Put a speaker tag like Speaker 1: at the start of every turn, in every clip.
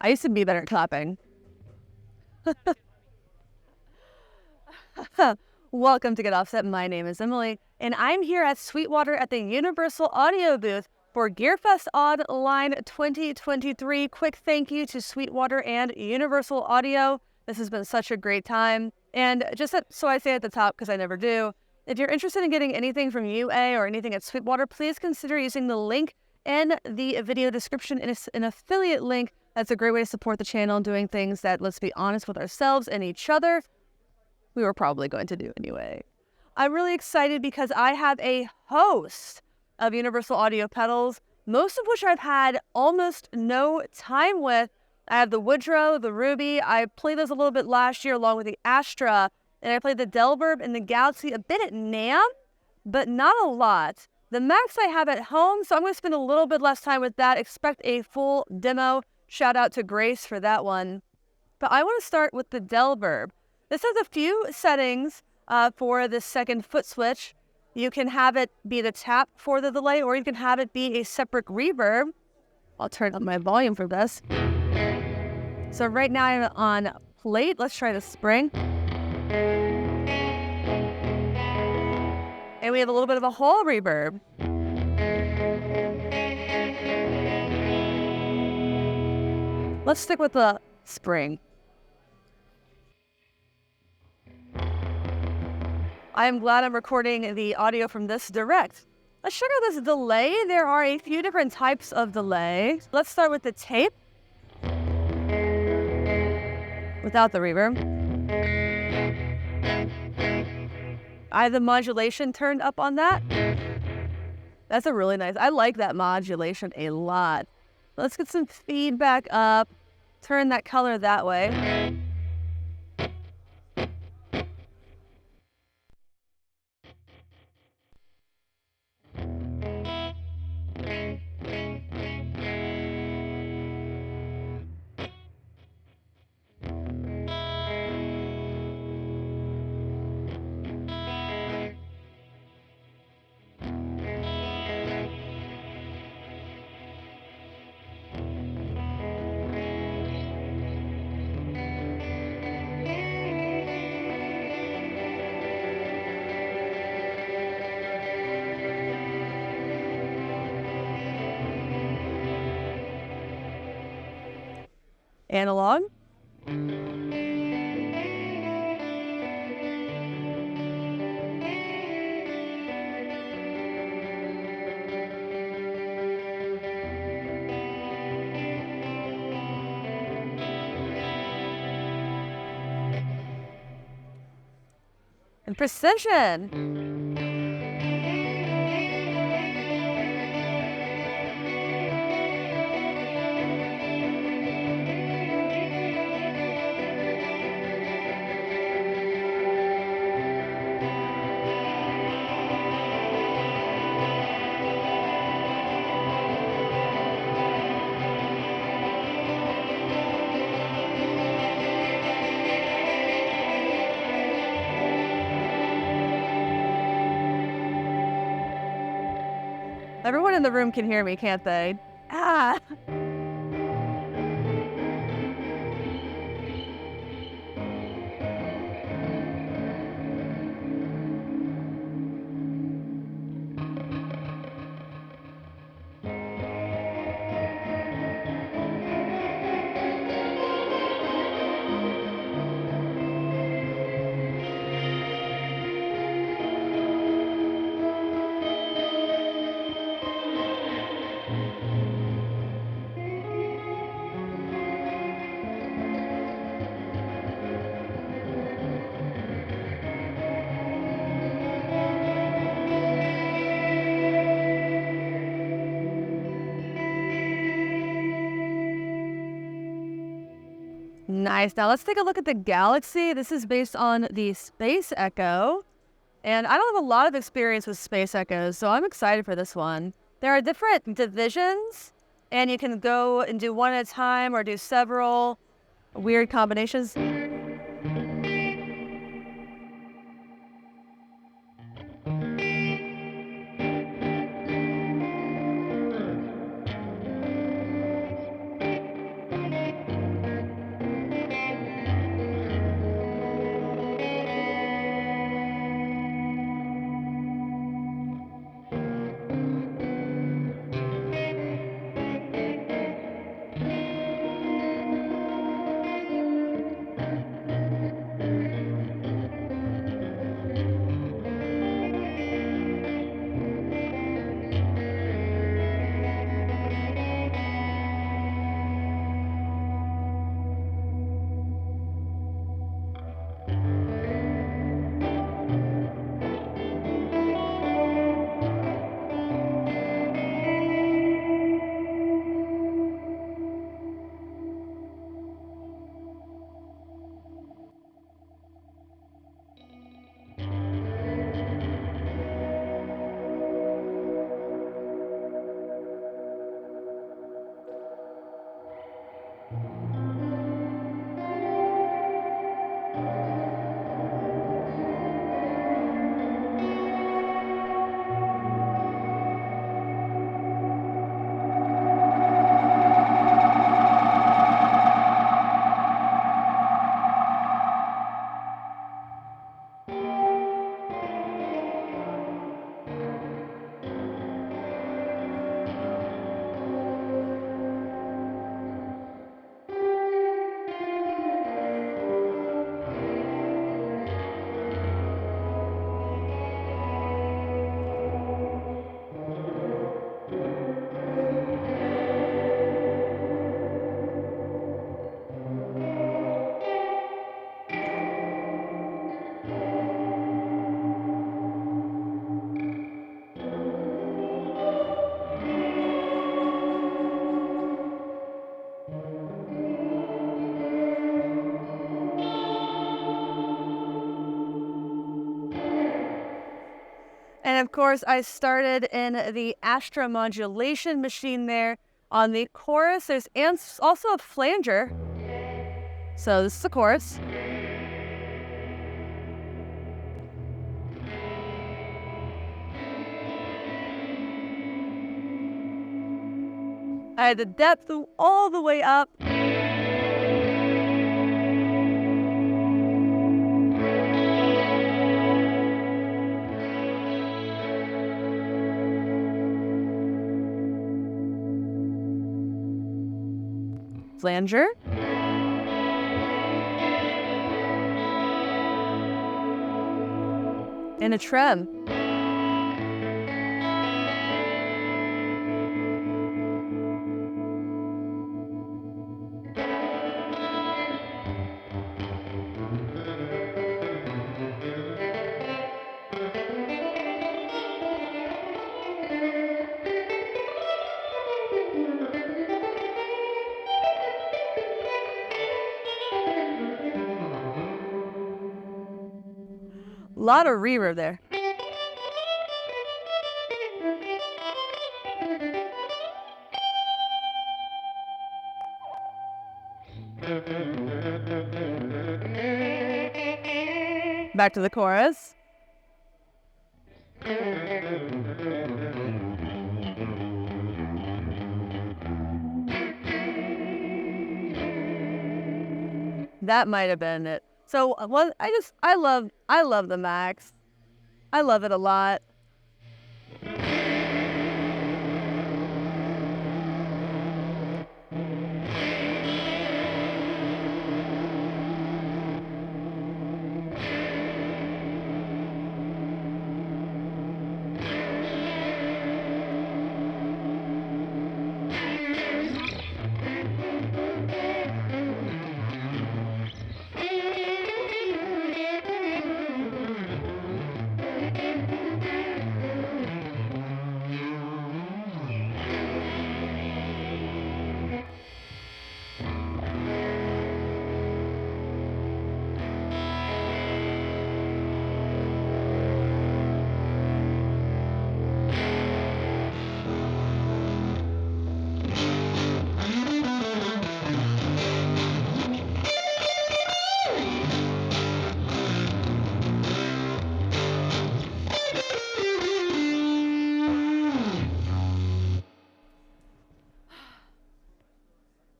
Speaker 1: I used to be better at clapping. Welcome to Get Offset. My name is Emily, and I'm here at Sweetwater at the Universal Audio booth for GearFest Online 2023. Quick thank you to Sweetwater and Universal Audio. This has been such a great time. And just so I say at the top, because I never do, if you're interested in getting anything from UA or anything at Sweetwater, please consider using the link in the video description. It's an affiliate link. That's a great way to support the channel, doing things that, let's be honest with ourselves and each other, we were probably going to do anyway. I'm really excited because I have a host of Universal Audio pedals, most of which I've had almost no time with. I have the Woodrow, the Ruby. I played those a little bit last year along with the Astra, and I played the Del-Verb and the Galaxy a bit at NAMM, but not a lot. The Max I have at home, so I'm going to spend a little bit less time with that. Expect a full demo. Shout out to Grace for that one. But I want to start with the Del-Verb. This has a few settings for the second foot switch. You can have it be the tap for the delay, or you can have it be a separate reverb. I'll turn up my volume for this. So right now I'm on plate. Let's try the spring. And we have a little bit of a hall reverb. Let's stick with the spring. I am glad I'm recording the audio from this direct. Let's check out this delay. There are a few different types of delay. Let's start with the tape. Without the reverb. I have the modulation turned up on that. That's a really nice, I like that modulation a lot. Let's get some feedback up. Turn that color that way. Analog. And precision. Everyone in the room can hear me, can't they? Ah! Nice. Now let's take a look at the Galaxy. This is based on the Space Echo. And I don't have a lot of experience with Space Echoes, so I'm excited for this one. There are different divisions, and you can go and do one at a time or do several weird combinations. of course, I started in the Astra modulation machine there. On the chorus, there's also a flanger. So this is the chorus. I had the depth all the way up. Flanger. And a trem. A lot of reverb there. Back to the chorus. That might have been it. So I love the Max. I love it a lot.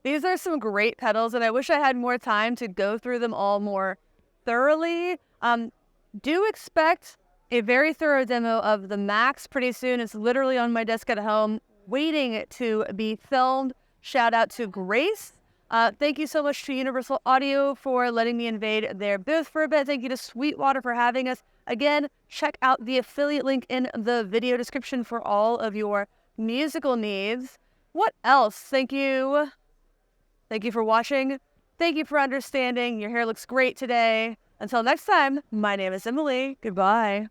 Speaker 1: These are some great pedals, and I wish I had more time to go through them all more thoroughly. Do expect a very thorough demo of the Max pretty soon. It's literally on my desk at home, waiting to be filmed. Shout out to Grace. Thank you so much to Universal Audio for letting me invade their booth for a bit. Thank you to Sweetwater for having us. Again, check out the affiliate link in the video description for all of your musical needs. What else? Thank you. Thank you for watching. Thank you for understanding. Your hair looks great today. Until next time, my name is Emily. Goodbye.